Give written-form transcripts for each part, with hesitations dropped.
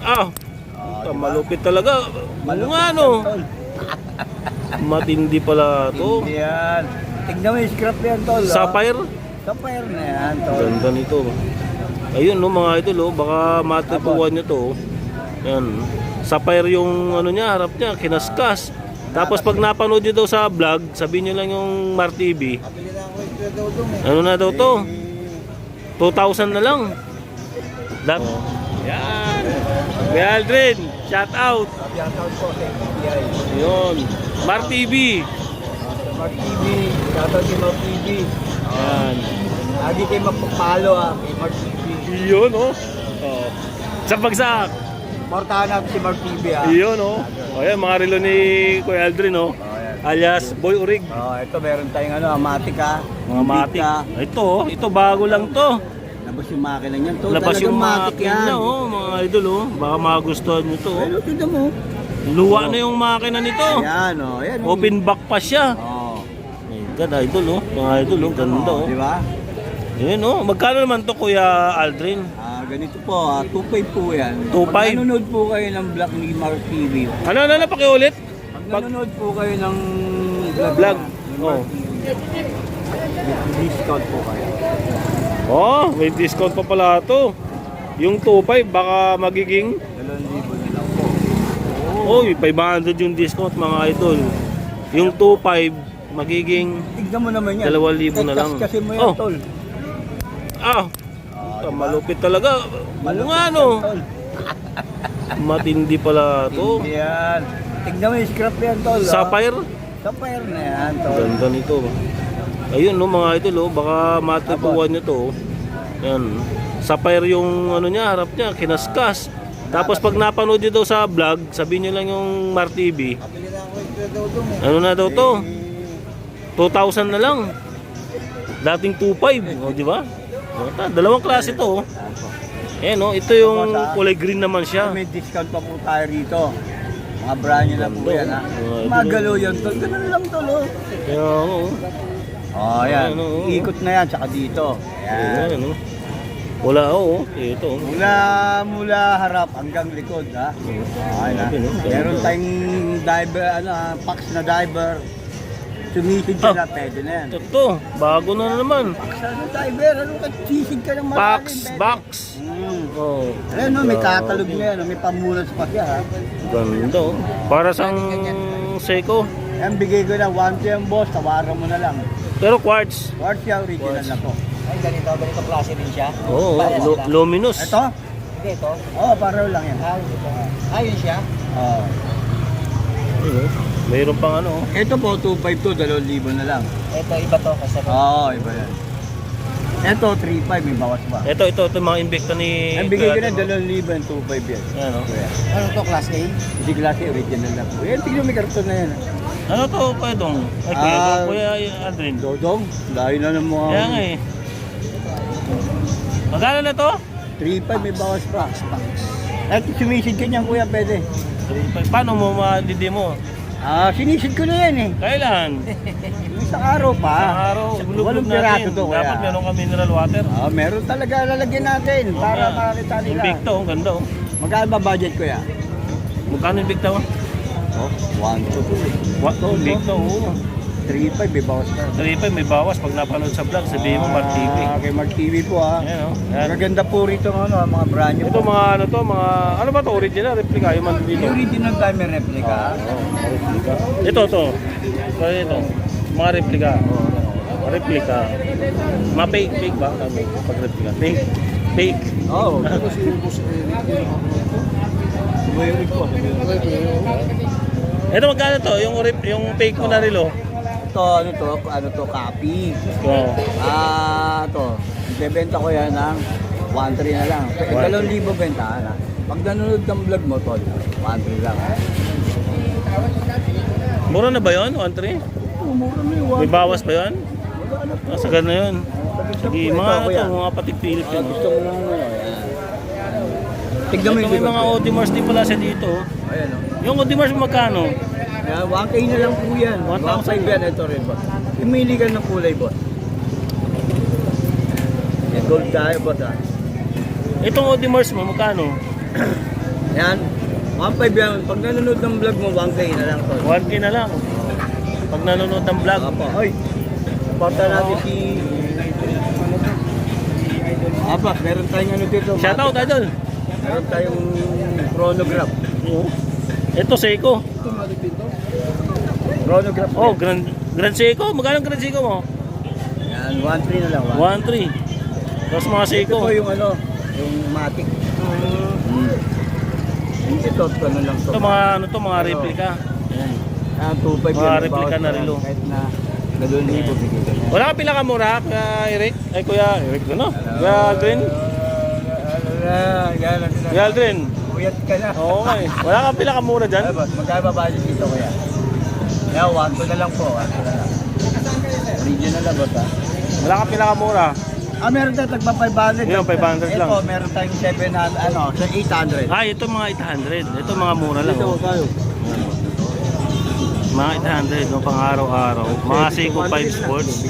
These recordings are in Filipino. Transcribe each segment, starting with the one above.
Ah, malupit talaga. Ano nga no? Matindi pala to. Hindi yan. Tignan mo yung scrap yan, tol. Sapphire? Sapphire na yan, tol. Ganda nito. Ayun no mga idol, baka matipuan nyo to. Yan. Sapphire yung ano niya, harap niya, kinaskas. Tapos pag napanood nyo daw sa vlog, sabihin nyo lang yung Mar TV. Ano na daw to? 2,000 na lang. Yan. Kuya Aldrin, shout out. Yun. Mar TV. Mar TV. Shoutout kay Mar TV. Yan. Lagi kayo magpapalo kay Mar TV. Yun oh. Sa bagsak. Portahan natin si Mar TV Yun oh. Ayan mga relo ni Kuya Aldrin oh. Alias Boy Urig. Ito meron tayong Matic Mga Matic. Ito bago lang to. Labas yung makina niyan. Labas yung makina niya oh, mga idol oh. Baka magustuhan nyo to oh. Pero tignan mo. Luwa na yung makina nito. Ayan oh. Ayan, oh. Open back pa siya. Ganda idol oh. Mga idol oh. Ganda oh. Di ba? Yun oh. Magkano naman to Kuya Aldrin? Ganito po, 2.5 po yan. 2.5? Pag nanonood po kayo ng vlog ni Mar TV. Ano, pakiulit? Pag nanonood po kayo ng vlog. Oh. May discount po kayo. Oh, may discount pa pala to. Yung 2.5 baka magiging 2,000 na lang po. oh, 500 yung discount mga idol. Yung 2.5 magiging tignan mo naman yan. 2,000 na lang. Kasi mo yan, tol. Malupit talaga. Ano nga no? Matindi pala to. Hindi yan. Tignan mo yung scrap yan, tol. Sapphire? Sapphire na yan, tol. Ganda nito. Ayun no mga idol oh, baka matipuan nyo to. Yan. Sapphire yung ano niya, harap niya, kinaskas. Tapos pag napanood nyo daw sa vlog, sabihin nyo lang yung Mar TV. Ano na daw to? 2,000 na lang. Dating 2.5, oh, di ba? Dalawang klase to. Ayan oh, ito yung kulay green naman siya. May discount pa po tayo rito. Mga brand nyo na po yan ha. Magalo yan, tol. Ganun lang, tol. Ayan. Ikot na yan, tsaka dito. Ayan. Wala oh, ito. Mula harap hanggang likod ha. Ayan ha. Meron tayong diver, packs na diver. Sumisid ka na, pwede na yan. Ito, bago na naman. Packs na diver, sisig ka ng malalim. Box. Oh. Ayan may katalog na yan, may pamunas pa siya ha. Ganda oh. Para sang Seiko. Yan, bigay ko na 1 yan boss, tawaran mo na lang. Pero quartz. Quartz siya, original na po. Ay, ganito klase din siya. Oo, luminous. Ito? Hindi, ito? Oo, pareho lang yan. Yun siya? Oo. Mayroon pang ano. Ito po, 2.5 to, 2,000 na lang. Ito, iba to kasi. Oo, iba yan. Ito, 3.5, may bawas ba? Ito mga Invicta ni... Ang bigay ko na 2,000 and 2.5 yan. Ano? Ano to, class A? Hindi klase, original na po. Yan, tignan may karton na yan. Ano to, Kuya Dong? Ay, Kuya Aldrin. Dodong, dahil na ng mga... Kaya nga eh. Magkano na to? 3.5, may bawas pa. At sumisid ka niyan, kuya, pwede. Paano mo madidi mo? Sinisid ko na yan eh. Kailan? Isang araw pa. Isang araw, Walong natin. piraso to, kuya. Dapat meron ka mineral water. Meron talaga lalagyan natin para makakita nila. Invicta oh, ganda oh. Magkano ba budget ko ya? Magkano Invicta oh? 1 to 2. What? Invicta oh. 3.5 may bawas na. 3.5 may bawas pag napanood sa vlog, sabihin mo Mar TV. Kay Mar TV po ha. Ayan oh. Ayan. Magaganda po rito mga brand nyo. Ito mga ano to, ano ba to? Original, replica, yung man dito. Original timer replica. Replica. Ito. Ito. Mga replica. Replica. Mga fake ba? Pag replica. Fake. Oo. Ito magkano to? Yung fake mo na relo. Ito, ano to, copy. Ito. Bebenta ko yan ng 1.3 na lang. 2,000 bentahan ha. Pag nanonood ng vlog mo, tol, 1.3 lang. Mura na ba yun? 1.3? Mura na yun. May bawas pa yun? Sagad na yun. Sige, mga patig-pilit yun. Gusto mo lang yan. Tignan mo Ito may mga Audemars din pala siya dito. Ayan o. Yung Audemars magkano? 1K na lang po yan. 1,000 yan. Ito rin, boss. Pumili ka ng kulay, boss. Gold tayo, boss ha. Itong Audemars mo, magkano? Yan. 1.5 yan. Pag nanonood ng vlog mo, 1K na lang to. 1K na lang. Pag nanonood ng vlog. Apa. Oy. Porta natin si... Apa, meron tayong ano dito. Shoutout, idol. Meron tayong chronograph. Ito, Seiko. Chronograph. Oh, Grand Seiko. Magkano Grand Seiko mo? Yan, 1.3 na lang. 1.3. Tapos mga Ito Seiko. po yung ano, yung Matic. Ito, ano lang to. Ito mga ano to, mga replica. Ayan. 2.5 Mga yan. replica na relo. Kahit na 2,000 bigay ka na. Wala ka pila ka mura, Kuya Eric? Ay, Kuya Eric, ano? Kuya Aldrin? Kuya Aldrin? Uyat ka na. Oo nga eh. Wala ka pila ka mura dyan? Ay, boss, magkano ba dito kuya? Yeah, 1.2 na lang po. 1.2 na lang. Original na boss ha. Wala ka pila ka mura. Meron tayo tagpa 500. Yun, 500 lang. Ito, meron tayong 700, ano, sa 800. Ay, ito mga 800. Ito mga mura lang. Oh. Mga 800, no, pang araw-araw. Mga Seiko 5 Sports.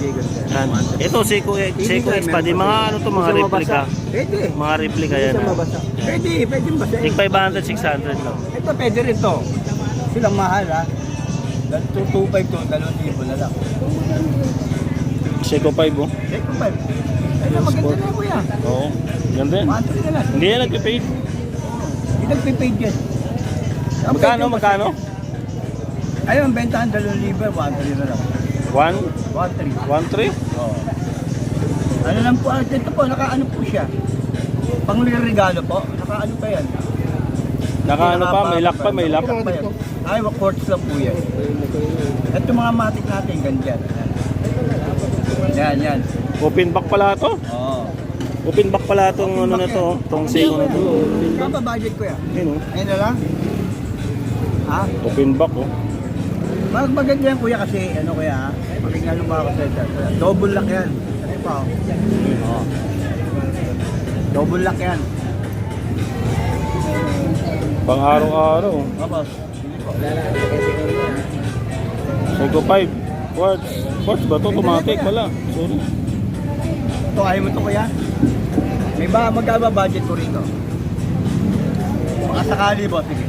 Yan. Ito, Seiko X pa. Di mga ano to, mga replica. Pwede. Mga replica yan. Pwede, pwede ba Tig 500, 600 lang. Ito, pwede rin to. Silang mahal ha. 2.5 to, 2,000 na lang. Seiko 5, oh. Ito 5. Ayun, maganda na kuya. Oo. Ganda yan. 1.3 na lang. Hindi yan nagpipaid. Hindi nagpipaid yan. Magkano? Ayun, bentahan 2,000, 1.3 na lang. 1? 1.3. 1.3? Oo. Ano lang po, ito po, nakaano po siya. Pangregalo po, nakaano pa yan. Nakaano pa? May lock pa, may lock. Pa yan. Ay, quartz lang po yan. Ito mga matik natin, ganyan. Yan, yan. Open back pala to. Oo. Open back pala itong ano na to. Itong Seiko na to. Ano ba budget ko yan? Yun, oh. Ayun na lang? Ha? Open back, oh. Maganda yan kuya kasi, ano kuya ha? Pakinggan mo ako sa ito. Double lock yan. Ano pa? Oo. Double lock yan. Pang araw-araw. Tapos, Seiko 5. Quartz. Quartz ba to? Automatic wala. Sorry. ito ayaw mo ito kuya? May ba magkaba budget ko rito? Baka sakali po, sige.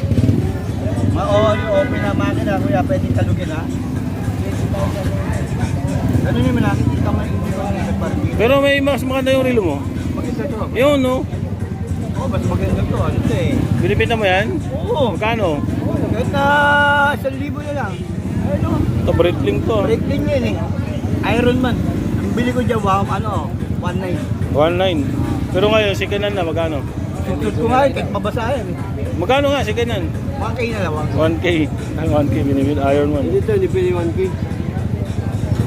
Open na makina kuya, pwedeng talugin ha? Ganun yung nakikita mo hindi ko nagparking. Pero may mas maganda yung relo mo. Maganda ito. Yun, no? Oo, mas maganda ito. Ano ito eh? Binibenta mo yan? Oo. Magkano? Kahit na 1,000 na lang. Ano? Ito, Breitling to. Breakling yun eh. Iron Man. Ang bili ko dyan, wow, ano, 1.9. 1.9. Pero ngayon, second hand na, magkano? Tutut ko nga, kahit mabasa yan eh. Magkano nga, second hand? 1K na lang, 1K. 1K, binibili. Iron Man. Dito, hindi pili 1K.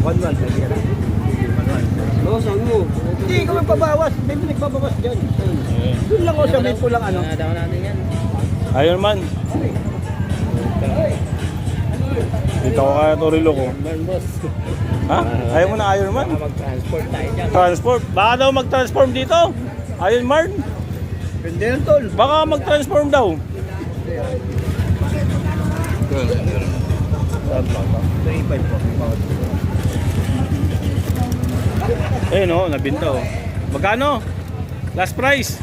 1.1, pwede ka lang. Bawasan mo. Hindi ko magpabawas. May nagpabawas dyan. Doon lang ako, sabihin ko lang ano. Daw natin yan. Iron Man. Dito ko kaya to relo ko. Boss. Ha? Ayaw mo na Iron Man? Mag-transport tayo dyan. Transport. Baka daw mag-transform dito. Iron Man. Pwede yan, tol. Baka mag-transform daw. 3.5 po. Ayun oh, nabinta oh. Magkano? Last price.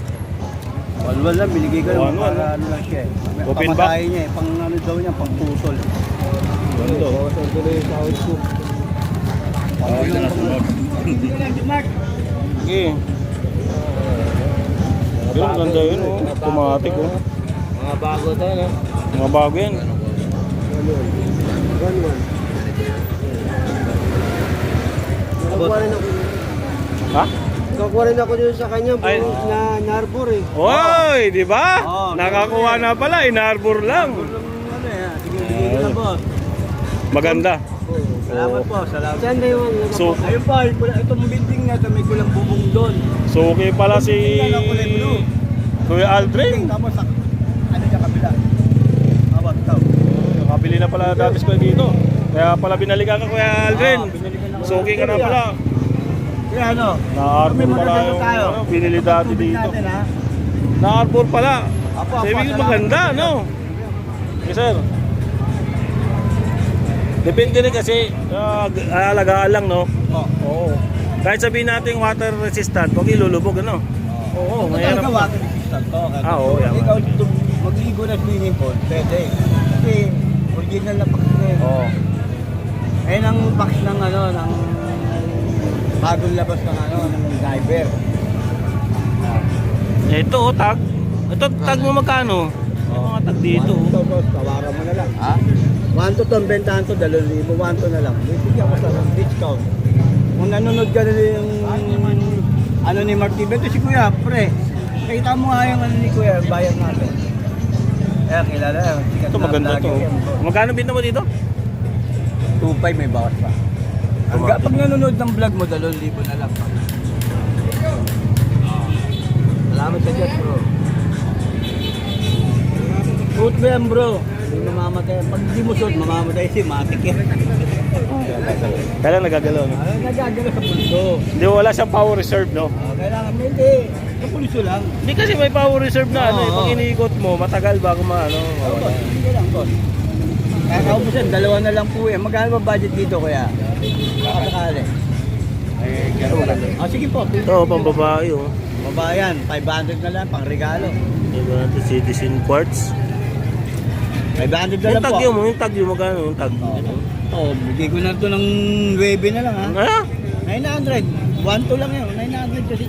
1.1 lang, binigay ko lang 1.1, para ano lang siya eh. Open Pamasahe niya eh, pang ano daw niya, pang pusol. Ganda oh. Okay. Pero ang ganda yun oh. Automatic oh. Mga bago to, no? Mga bago yan. Ha? Nakakuha rin ako dun sa kanya, Ay. na Narbor eh. Oy, di ba? Oo, Nakakuha na pala, inarbor lang. Ano yan, sige, bigay ko na boss. Maganda. Salamat po, salamat. Saan na yung So, Ayun po, itong building na ito, may kulang bubong doon. so okay pala si Kuya Aldrin. Tapos, ano dyan kabila? Abot, ikaw. Nakabili na pala datis ko dito. Kaya pala binalikan ka Kuya Aldrin. binalikan ako. So okay ka na pala. Kaya ano? Na-arbor pala magagano yung tayo. ano, binili dati Tubig dito. natin, ha? Na-arbor pala. Apo, So ibig salamat. maganda, no? Yes, sir. Depende rin kasi, alagaan lang, no? Oo. Kahit sabihin natin water resistant, huwag ilulubog, ano? Oo, Ito mayroon. talaga water resistant to. Oo, yan. Ikaw, magligo na swimming pool, pwede. Kasi original na box na yun. Oo. Ayun ang box ng ano, ng bagong labas ng ano, ng diver. Ito, tag. Ito, tag mo magkano? Yung mga tag dito. Tawaran mo na lang. Ha? 1 to ang bentahan to, 2,000. 1 to na lang. Bibigyan ko sa discount. Kung nanonood ka na yung ano ni Mark TV, ito si Kuya, pre. Kita mo nga yung ano ni Kuya, bayad natin. Eh, kilala. Sikat Ito na maganda to. vlogger yan, bro. Magkano binta mo dito? 2,500 may bawas pa. Pag nanonood ng vlog mo, 2,000 na lang. Salamat sa Diyos, bro. Suot mo yan, bro. Hindi mamamatay. Pag hindi mo suot, mamamatay si Matik yan. Kailan nagagalaw, no? Nagagano sa pulso. Hindi, wala siyang power reserve, no? Kailangan mo hindi. Sa pulso lang. Hindi kasi may power reserve na ano, eh. Oo. Pag iniikot mo, matagal bago maano. Boss, hindi lang, boss. Kaya kaubusan, 2 na lang po yan. Magkano ba budget dito, kuya? Kakasakali. Eh, gano'n. Ah, sige po. Ito, pang babae, oh. Babayan, 500 na lang, pang regalo. Diba natin citizen quartz. 500 na Yung lang po. tag yun mo, yung tag yun, magkano yung tag? Oh, bigay ko na ito ng 9 na lang, ha? Ah? 900. 1 lang yun. 900 kasi.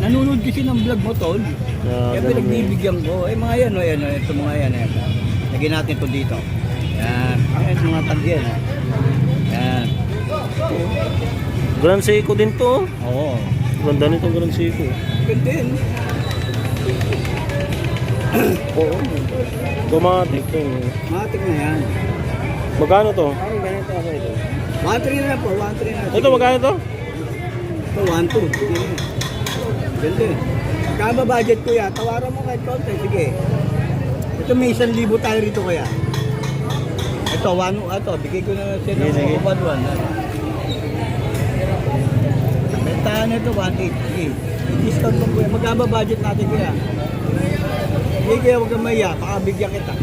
Nanonood kasi ng vlog mo, tol. Kaya ganun pinagbibigyan ko. Eh, mga yan, oh, yan, oh, ito mga yan. Yan. Lagyan natin ito dito. Yan. Yan, mga tag yan, ha? Yan. Grand Seiko din to. Oo. Ganda nitong Grand Seiko. Ganda yun. Oo. Automatic to. Matik na yan. Magkano to? Parang ganito ako ito. 1-3 na lang po, 1-3 na lang. Ito, magkano to? Ito, 1-2. Ganda yun. Kaya ba budget ko yan? Tawaran mo kahit konti. Sige. Ito may 1,000 tayo rito kaya. Ito, ito, bigay ko na siya ng Sige. 1-1. Bentahan na ito, 1-8. Sige. I-discount mo kuya. Magkaba budget natin kuya. Sige kuya, huwag kang maya. Pakabigyan kita.